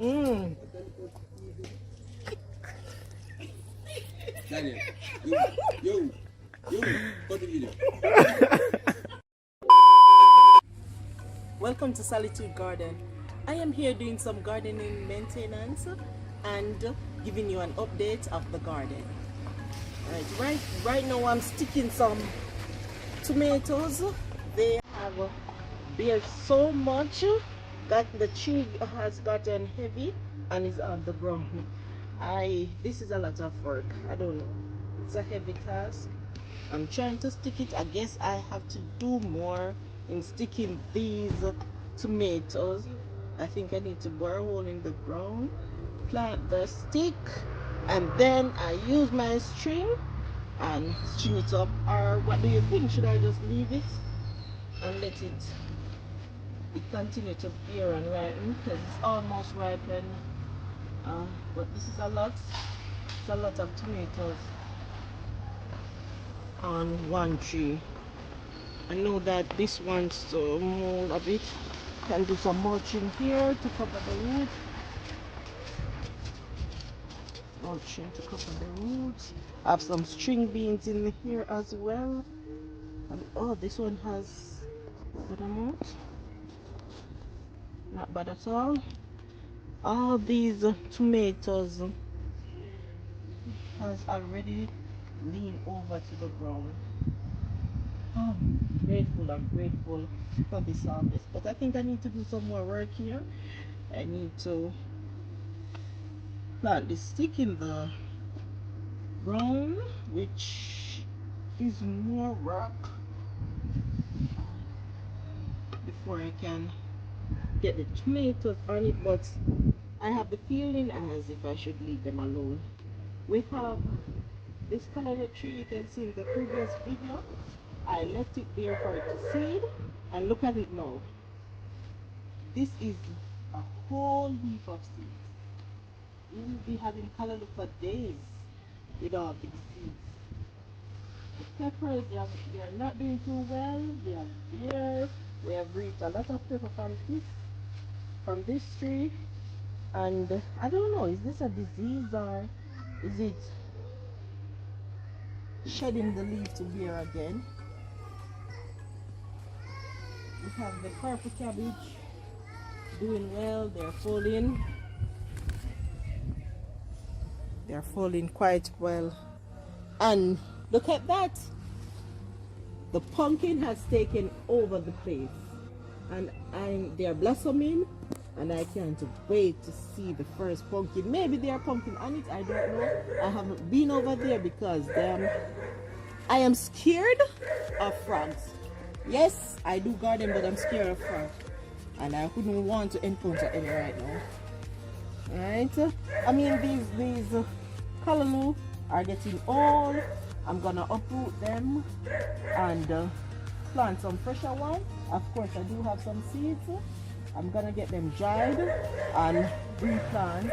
Mm. Daniel, yo, cut the video. Welcome to Solitude Garden. I am here doing some gardening maintenance and giving you an update of the garden. Right now I'm sticking some tomatoes. They have bear so much that the tree has gotten heavy and is on the ground. This is a lot of work. I don't know. It's a heavy task. I'm trying to stick it. I guess I have to do more in sticking these tomatoes. I think I need to bore a hole in the ground, plant the stick, and then I use my string and string it up. Or what do you think? Should I just leave it and let it continue to bear and ripen? Because it's almost ripened. But this is a lot. It's a lot of tomatoes on one tree. I know that this wants to mold a bit. Can do some mulching here to cover the roots. Mulching to cover the roots. I have some string beans in here as well. And, oh, this one has a good amount. Not bad at all. All these tomatoes has already leaned over to the ground. Oh, I'm grateful for this harvest. But I think I need to do some more work here. I need to plant the stick in the ground, which is more work before I can get the tomatoes on it. But I have the feeling as if I should leave them alone. We have this kind of tree you can see in the previous video. I left it there for it to seed, and look at it now. This is a whole heap of seeds. We will be having callaloo for days with all these seeds. The peppers, they are not doing too well. They are bare. We have reaped a lot of pepper from this tree, and I don't know, is this a disease or is it shedding the leaf to bear again? We have the purple cabbage doing well. They're falling. They're falling quite well. And look at that. The pumpkin has taken over the place. And they're blossoming. And I can't wait to see the first pumpkin. Maybe there are pumpkin on it. I don't know. I haven't been over there because I am scared of frogs. Yes, I do garden, but I'm scared of frogs. And I wouldn't want to encounter any right now. Right? I mean, these callaloo are getting old. I'm gonna uproot them and plant some fresher ones. Of course, I do have some seeds. I'm gonna get them dried and replant.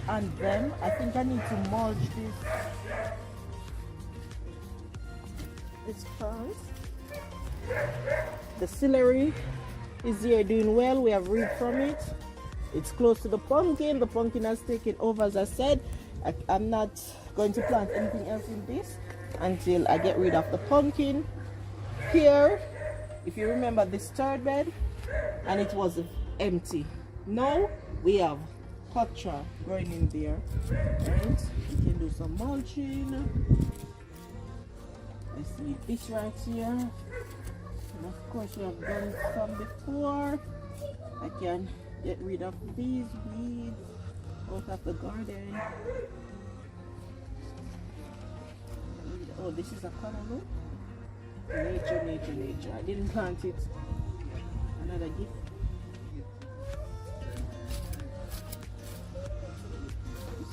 And then I think I need to mulch this plant. The celery is here doing well. We have reaped from it. It's close to the pumpkin. The pumpkin has taken over, as I said. I'm not going to plant anything else in this until I get rid of the pumpkin. Here, if you remember this third bed, and it was empty. Now we have okra growing in there. Right? We can do some mulching. I see this right here. And of course we have done some before. I can get rid of these weeds out of the garden. Oh, this is a callaloo. Nature. I didn't plant it. Another gift.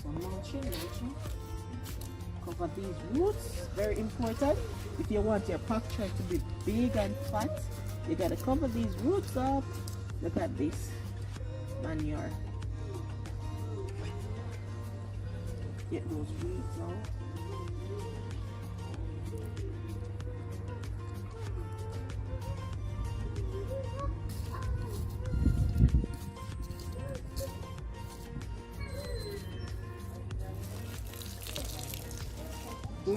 Some mulching. Cover these roots. Very important. If you want your patch to be big and fat, you gotta cover these roots up. Look at this manure. Get those weeds out.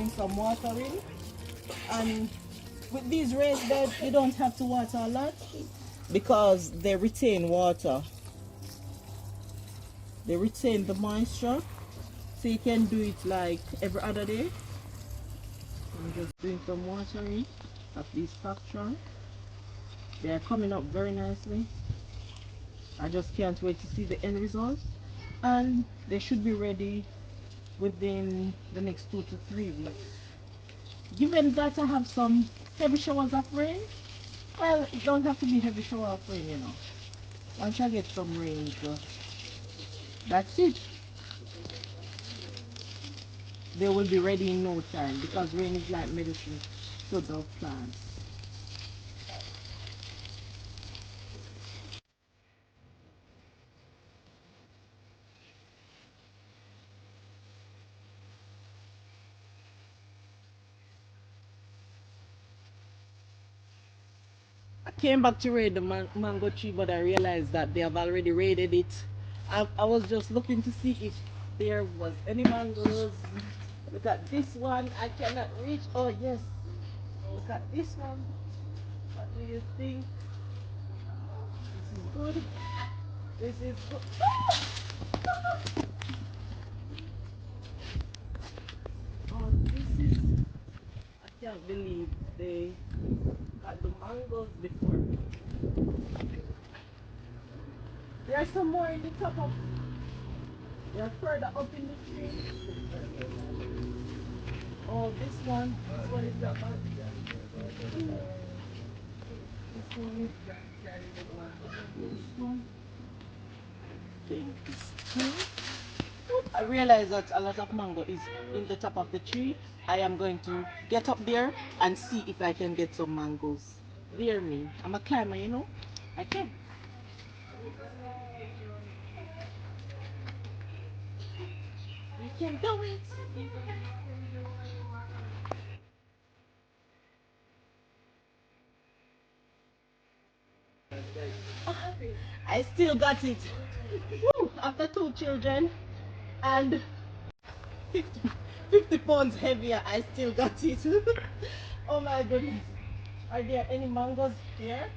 doing some watering. And with these raised beds, you don't have to water a lot because they retain water. They retain the moisture, so you can do it like every other day. I'm just doing some watering of these packthorn. They are coming up very nicely. I just can't wait to see the end result, and they should be ready within the next 2 to 3 weeks. Given that I have some heavy showers of rain, well, it don't have to be heavy shower of rain, you know. Once I get some rain, so that's it. They will be ready in no time because rain is like medicine to those plants. I came back to raid the mango tree, but I realized that they have already raided it. I was just looking to see if there was any mangoes. Look at this one. I cannot reach. Oh, yes. Look at this one. What do you think? This is good. This is good. Oh, this is. I can't believe they got the mangoes before. There are some more in the top of. They are further up in the tree. Oh, this one. This one is not bad. This one. This one. I realize that a lot of mango is in the top of the tree. I am going to get up there and see if I can get some mangoes. Dear me, I'm a climber, you know. I can. You can do it. I still got it. Woo, after 2 children and 50 pounds heavier, I still got it. Oh my goodness. Are there any mangoes here?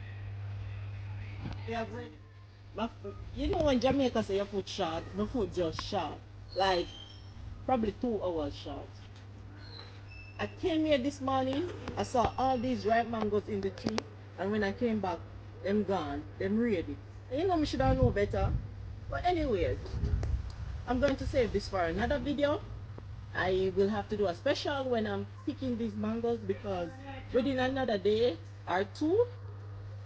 They are ready. You know when Jamaica say your foot short, my foot just short. Like probably 2 hours short. I came here this morning, I saw all these ripe mangoes in the tree, and when I came back, them gone, them ready. And you know me should have known better. But anyway, I'm going to save this for another video. I will have to do a special when I'm picking these mangoes because within another day or 2,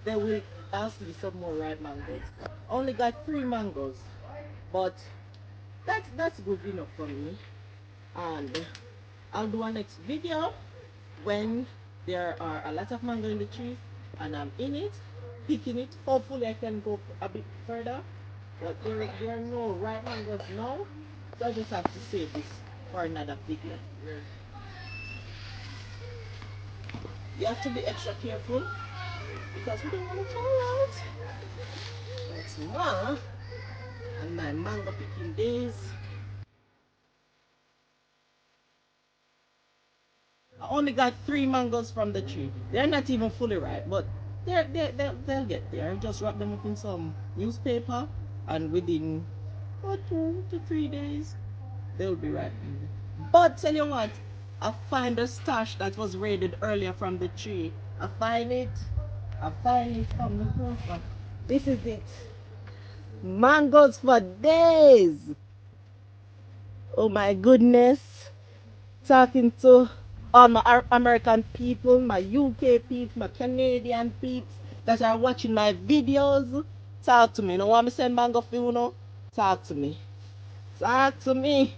they will ask me some more ripe mangoes. Only got 3 mangoes, but that's good enough for me. And I'll do a next video when there are a lot of mango in the tree and I'm in it, picking it. Hopefully I can go a bit further, but there are no ripe mangoes now, so I just have to save this for another video. You have to be extra careful because we don't want to fall out. That's Ma and my mango picking days. I only got 3 mangoes from the tree. They're not even fully ripe, but they'll get there. Just wrap them up in some newspaper, and within 2 to 3 days, they'll be ripe. But tell you what, I find the stash that was raided earlier from the tree. I find it from the person. This is it. Mangoes for days. Oh my goodness. Talking to all my American people, my UK peeps, my Canadian peeps that are watching my videos. Talk to me. You know what I'm saying, mango for you know? Talk to me. Talk to me.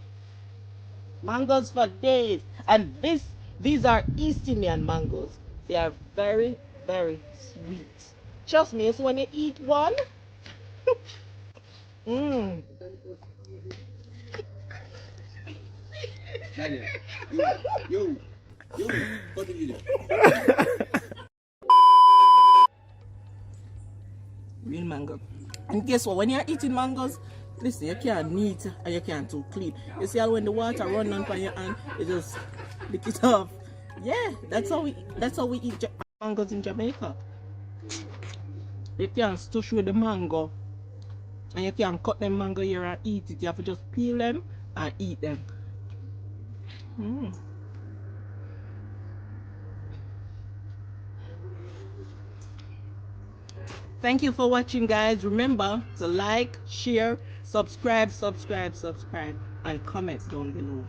Mangoes for days. And these are East Indian mangoes. They are very, very sweet. Trust me, it's when you eat one. Mmm. Daniel, what did you do? Real mango. And guess what? When you're eating mangoes, listen, you can't neat and you can't too clean. You see how when the water run on your hand, you just lick it off. Yeah, that's how we eat mangoes in Jamaica. You can stush with the mango, and you can cut them mango here and eat it. You have to just peel them and eat them. Mm. Thank you for watching, guys. Remember to like, share, subscribe, and comment down below.